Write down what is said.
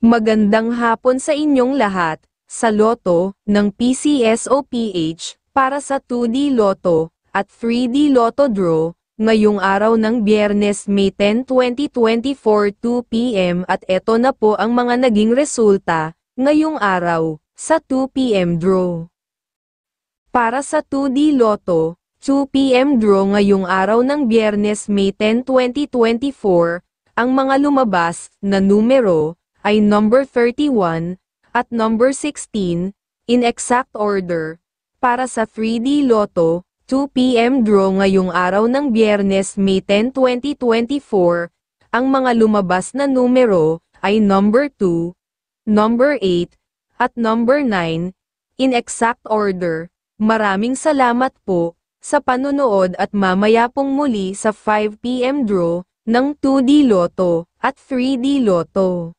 Magandang hapon sa inyong lahat. Sa Lotto ng PCSOPH para sa 2D Lotto at 3D Lotto Draw ngayong araw ng Biyernes, May 10, 2024, 2 p.m. At eto na po ang mga naging resulta ngayong araw sa 2 p.m. draw. Para sa 2D Lotto, 2 p.m. draw ngayong araw ng Biyernes, May 10, 2024, ang mga lumabas na numero ay number 31 at number 16 in exact order. Para sa 3D Lotto, 2 p.m. draw ngayong araw ng Biyernes, May 10, 2024, ang mga lumabas na numero ay number 2, number 8, at number 9 in exact order. Maraming salamat po sa panonood at mamaya pong muli sa 5 p.m. draw ng 2D Lotto at 3D Lotto.